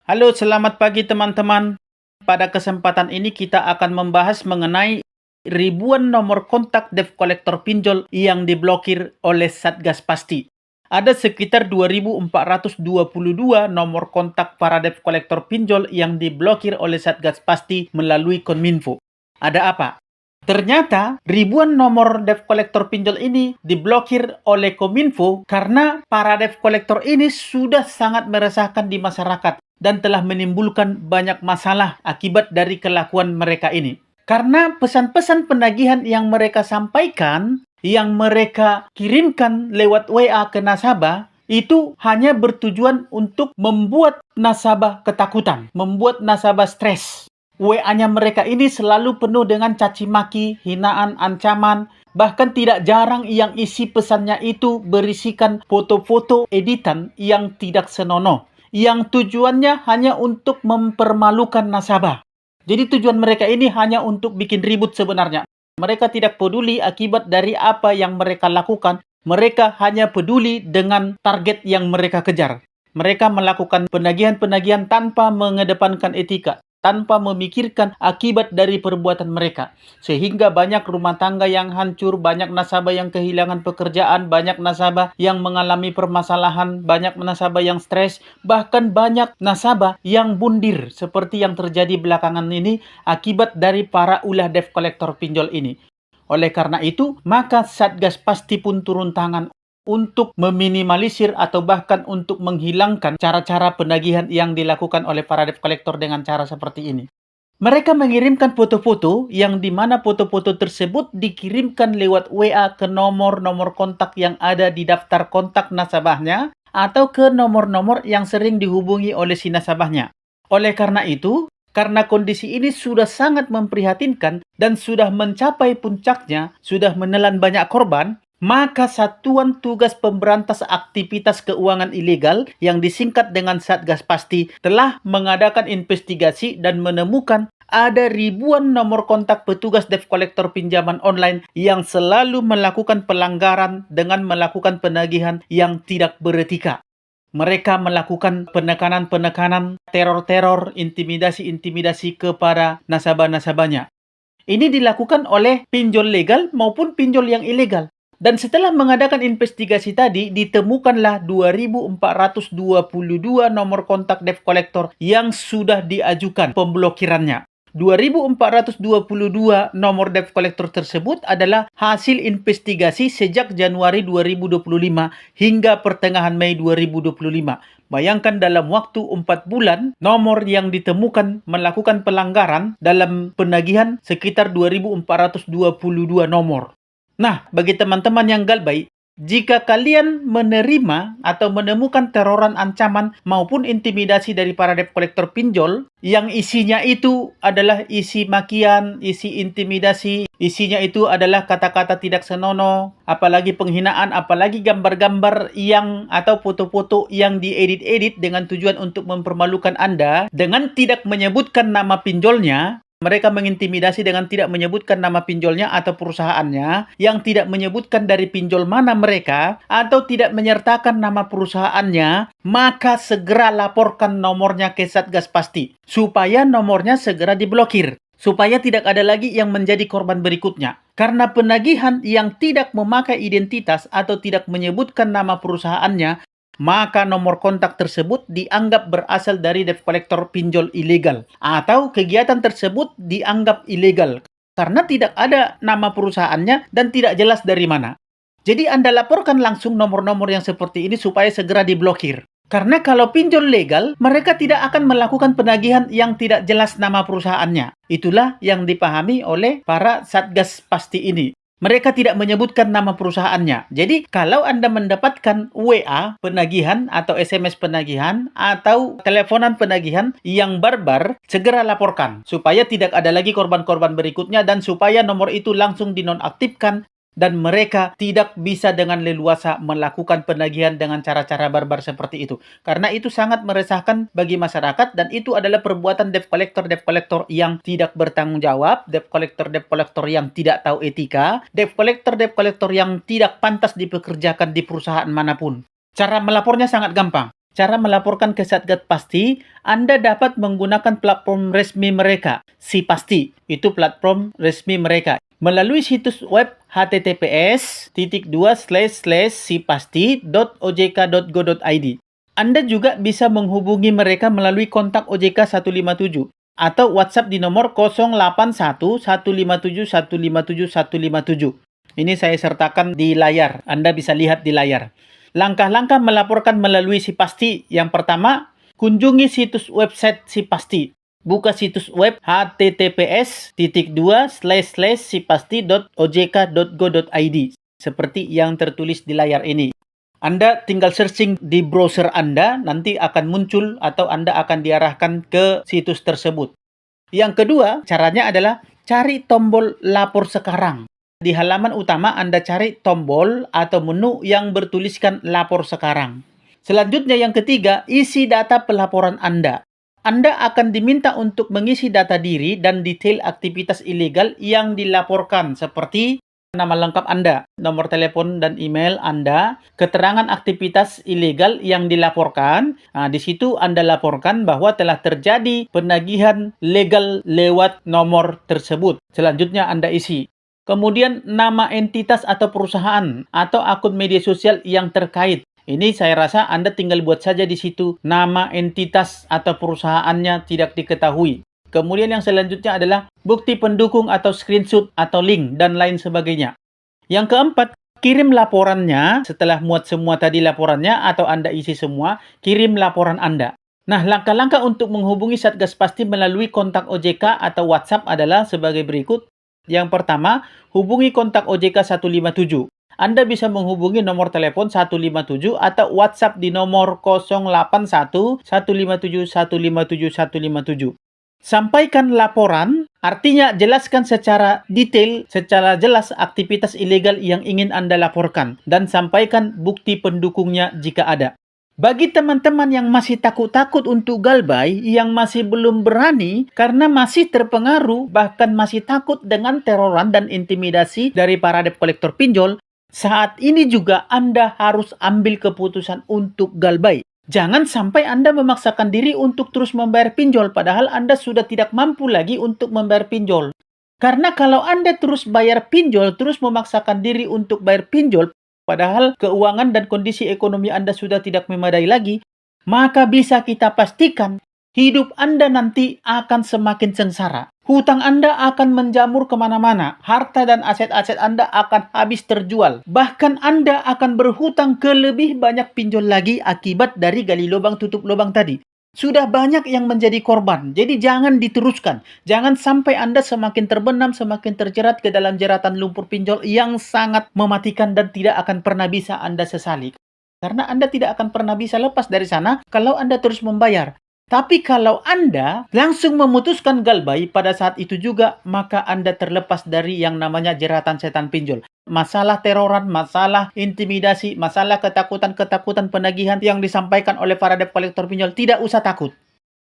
Halo, selamat pagi teman-teman. Pada kesempatan ini kita akan membahas mengenai ribuan nomor kontak debt collector pinjol yang diblokir oleh Satgas Pasti. Ada sekitar 2.422 nomor kontak para debt collector pinjol yang diblokir oleh Satgas Pasti melalui Kominfo. Ada apa? Ternyata ribuan nomor debt collector pinjol ini diblokir oleh Kominfo karena para debt collector ini sudah sangat meresahkan di masyarakat dan telah menimbulkan banyak masalah akibat dari kelakuan mereka ini. Karena pesan-pesan penagihan yang mereka sampaikan, yang mereka kirimkan lewat WA ke nasabah, itu hanya bertujuan untuk membuat nasabah ketakutan, membuat nasabah stres. WA-nya mereka ini selalu penuh dengan caci maki, hinaan, ancaman. Bahkan tidak jarang yang isi pesannya itu berisikan foto-foto editan yang tidak senonoh, yang tujuannya hanya untuk mempermalukan nasabah. Jadi tujuan mereka ini hanya untuk bikin ribut sebenarnya. Mereka tidak peduli akibat dari apa yang mereka lakukan. Mereka hanya peduli dengan target yang mereka kejar. Mereka melakukan penagihan-penagihan tanpa mengedepankan etika, tanpa memikirkan akibat dari perbuatan mereka. Sehingga banyak rumah tangga yang hancur, banyak nasabah yang kehilangan pekerjaan, banyak nasabah yang mengalami permasalahan, banyak nasabah yang stres, bahkan banyak nasabah yang bundir seperti yang terjadi belakangan ini akibat dari para ulah debt collector pinjol ini. Oleh karena itu, maka Satgas Pasti pun turun tangan untuk meminimalisir atau bahkan untuk menghilangkan cara-cara penagihan yang dilakukan oleh para debt collector dengan cara seperti ini. Mereka mengirimkan foto-foto yang di mana foto-foto tersebut dikirimkan lewat WA ke nomor-nomor kontak yang ada di daftar kontak nasabahnya atau ke nomor-nomor yang sering dihubungi oleh si nasabahnya. Oleh karena itu, karena kondisi ini sudah sangat memprihatinkan dan sudah mencapai puncaknya, sudah menelan banyak korban, maka Satuan Tugas Pemberantas Aktivitas Keuangan Ilegal yang disingkat dengan Satgas Pasti telah mengadakan investigasi dan menemukan ada ribuan nomor kontak petugas debt collector pinjaman online yang selalu melakukan pelanggaran dengan melakukan penagihan yang tidak beretika. Mereka melakukan penekanan-penekanan, teror-teror, intimidasi-intimidasi kepada nasabah-nasabahnya. Ini dilakukan oleh pinjol legal maupun pinjol yang ilegal. Dan setelah mengadakan investigasi tadi, ditemukanlah 2.422 nomor kontak debt collector yang sudah diajukan pemblokirannya. 2.422 nomor debt collector tersebut adalah hasil investigasi sejak Januari 2025 hingga pertengahan Mei 2025. Bayangkan dalam waktu 4 bulan, nomor yang ditemukan melakukan pelanggaran dalam penagihan sekitar 2.422 nomor. Nah, bagi teman-teman yang galbay, jika kalian menerima atau menemukan teroran ancaman maupun intimidasi dari para debt collector pinjol yang isinya itu adalah isi makian, isi intimidasi, isinya itu adalah kata-kata tidak senonoh, apalagi penghinaan, apalagi gambar-gambar yang atau foto-foto yang diedit-edit dengan tujuan untuk mempermalukan Anda dengan tidak menyebutkan nama pinjolnya. Mereka mengintimidasi dengan tidak menyebutkan nama pinjolnya atau perusahaannya, yang tidak menyebutkan dari pinjol mana mereka, atau tidak menyertakan nama perusahaannya, maka segera laporkan nomornya ke Satgas Pasti, supaya nomornya segera diblokir, supaya tidak ada lagi yang menjadi korban berikutnya. Karena penagihan yang tidak memakai identitas atau tidak menyebutkan nama perusahaannya, maka nomor kontak tersebut dianggap berasal dari debt collector pinjol ilegal atau kegiatan tersebut dianggap ilegal karena tidak ada nama perusahaannya dan tidak jelas dari mana. Jadi Anda laporkan langsung nomor-nomor yang seperti ini supaya segera diblokir. Karena kalau pinjol legal, mereka tidak akan melakukan penagihan yang tidak jelas nama perusahaannya. Itulah yang dipahami oleh para Satgas Pasti ini. Mereka tidak menyebutkan nama perusahaannya. Jadi, kalau Anda mendapatkan WA penagihan atau SMS penagihan atau teleponan penagihan yang barbar, segera laporkan supaya tidak ada lagi korban-korban berikutnya dan supaya nomor itu langsung dinonaktifkan dan mereka tidak bisa dengan leluasa melakukan penagihan dengan cara-cara barbar seperti itu. Karena itu sangat meresahkan bagi masyarakat dan itu adalah perbuatan debt collector yang tidak bertanggung jawab, debt collector yang tidak tahu etika, debt collector yang tidak pantas dipekerjakan di perusahaan manapun. Cara melapornya sangat gampang. Cara melaporkan ke Satgas Pasti, Anda dapat menggunakan platform resmi mereka, Si Pasti. Itu platform resmi mereka. Melalui situs web https://sipasti.ojk.go.id. Anda juga bisa menghubungi mereka melalui kontak OJK 157 atau WhatsApp di nomor 081 157 157 157. Ini saya sertakan di layar. Anda bisa lihat di layar. Langkah-langkah melaporkan melalui Si Pasti. Yang pertama, kunjungi situs website Si Pasti. Buka situs web https://sipasti.ojk.go.id seperti yang tertulis di layar ini. Anda tinggal searching di browser Anda, nanti akan muncul atau Anda akan diarahkan ke situs tersebut. Yang kedua, caranya adalah cari tombol lapor sekarang. Di halaman utama Anda cari tombol atau menu yang bertuliskan lapor sekarang. Selanjutnya yang ketiga, isi data pelaporan Anda. Anda akan diminta untuk mengisi data diri dan detail aktivitas ilegal yang dilaporkan seperti nama lengkap Anda, nomor telepon dan email Anda, keterangan aktivitas ilegal yang dilaporkan. Nah, di situ Anda laporkan bahwa telah terjadi penagihan legal lewat nomor tersebut. Selanjutnya Anda isi. Kemudian nama entitas atau perusahaan atau akun media sosial yang terkait. Ini saya rasa Anda tinggal buat saja di situ nama entitas atau perusahaannya tidak diketahui. Kemudian yang selanjutnya adalah bukti pendukung atau screenshot atau link dan lain sebagainya. Yang keempat, kirim laporannya setelah muat semua tadi laporannya atau Anda isi semua, kirim laporan Anda. Nah, langkah-langkah untuk menghubungi Satgas Pasti melalui kontak OJK atau WhatsApp adalah sebagai berikut. Yang pertama, hubungi kontak OJK 157. Anda bisa menghubungi nomor telepon 157 atau WhatsApp di nomor 081 157 157 157. Sampaikan laporan, artinya jelaskan secara detail, secara jelas aktivitas ilegal yang ingin Anda laporkan dan sampaikan bukti pendukungnya jika ada. Bagi teman-teman yang masih takut-takut untuk galbay, yang masih belum berani karena masih terpengaruh, bahkan masih takut dengan teroran dan intimidasi dari para debt collector pinjol, saat ini juga Anda harus ambil keputusan untuk galbay. Jangan sampai Anda memaksakan diri untuk terus membayar pinjol, padahal Anda sudah tidak mampu lagi untuk membayar pinjol. Karena kalau Anda terus bayar pinjol, terus memaksakan diri untuk bayar pinjol, padahal keuangan dan kondisi ekonomi Anda sudah tidak memadai lagi, maka bisa kita pastikan hidup Anda nanti akan semakin sengsara. Hutang Anda akan menjamur kemana-mana. Harta dan aset-aset Anda akan habis terjual. Bahkan Anda akan berhutang ke lebih banyak pinjol lagi akibat dari gali lubang tutup lubang tadi. Sudah banyak yang menjadi korban, jadi jangan diteruskan. Jangan sampai Anda semakin terbenam, semakin terjerat ke dalam jeratan lumpur pinjol yang sangat mematikan dan tidak akan pernah bisa Anda sesali. Karena Anda tidak akan pernah bisa lepas dari sana kalau Anda terus membayar. Tapi kalau Anda langsung memutuskan galbay pada saat itu juga, maka Anda terlepas dari yang namanya jeratan setan pinjol. Masalah teroran, masalah intimidasi, masalah ketakutan-ketakutan penagihan yang disampaikan oleh para debt collector pinjol, tidak usah takut.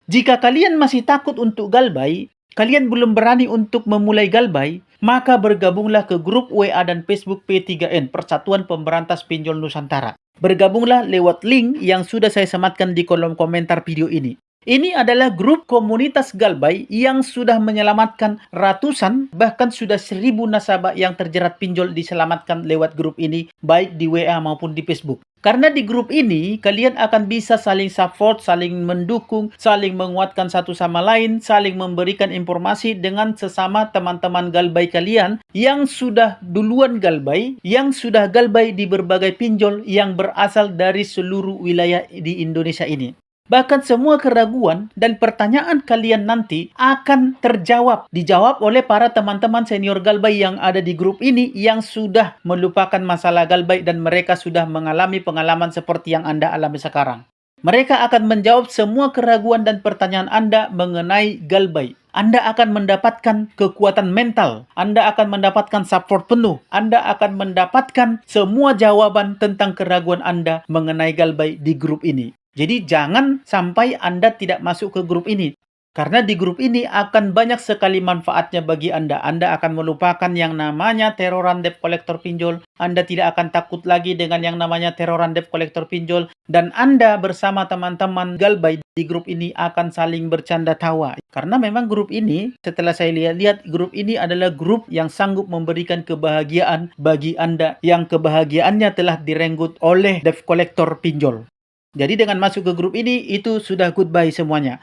Jika kalian masih takut untuk galbay, kalian belum berani untuk memulai galbay, maka bergabunglah ke grup WA dan Facebook P3N, Persatuan Pemberantas Pinjol Nusantara. Bergabunglah lewat link yang sudah saya sematkan di kolom komentar video ini. Ini adalah grup komunitas galbay yang sudah menyelamatkan ratusan, bahkan sudah 1.000 nasabah yang terjerat pinjol diselamatkan lewat grup ini, baik di WA maupun di Facebook. Karena di grup ini, kalian akan bisa saling support, saling mendukung, saling menguatkan satu sama lain, saling memberikan informasi dengan sesama teman-teman galbay kalian yang sudah duluan galbay, yang sudah galbay di berbagai pinjol yang berasal dari seluruh wilayah di Indonesia ini. Bahkan semua keraguan dan pertanyaan kalian nanti akan dijawab oleh para teman-teman senior galbay yang ada di grup ini yang sudah melupakan masalah galbay dan mereka sudah mengalami pengalaman seperti yang Anda alami sekarang. Mereka akan menjawab semua keraguan dan pertanyaan Anda mengenai galbay. Anda akan mendapatkan kekuatan mental. Anda akan mendapatkan support penuh. Anda akan mendapatkan semua jawaban tentang keraguan Anda mengenai galbay di grup ini. Jadi jangan sampai Anda tidak masuk ke grup ini. Karena di grup ini akan banyak sekali manfaatnya bagi Anda. Anda akan melupakan yang namanya teroran debt collector pinjol. Anda tidak akan takut lagi dengan yang namanya teroran debt collector pinjol. Dan Anda bersama teman-teman Galbay di grup ini akan saling bercanda tawa. Karena memang grup ini, setelah saya lihat-lihat, grup ini adalah grup yang sanggup memberikan kebahagiaan bagi Anda. Yang kebahagiaannya telah direnggut oleh debt collector pinjol. Jadi dengan masuk ke grup ini, itu sudah goodbye semuanya.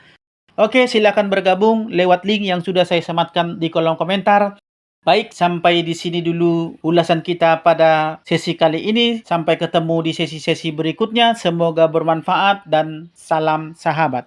Oke, silakan bergabung lewat link yang sudah saya sematkan di kolom komentar. Baik, sampai di sini dulu ulasan kita pada sesi kali ini. Sampai ketemu di sesi-sesi berikutnya. Semoga bermanfaat dan salam sahabat.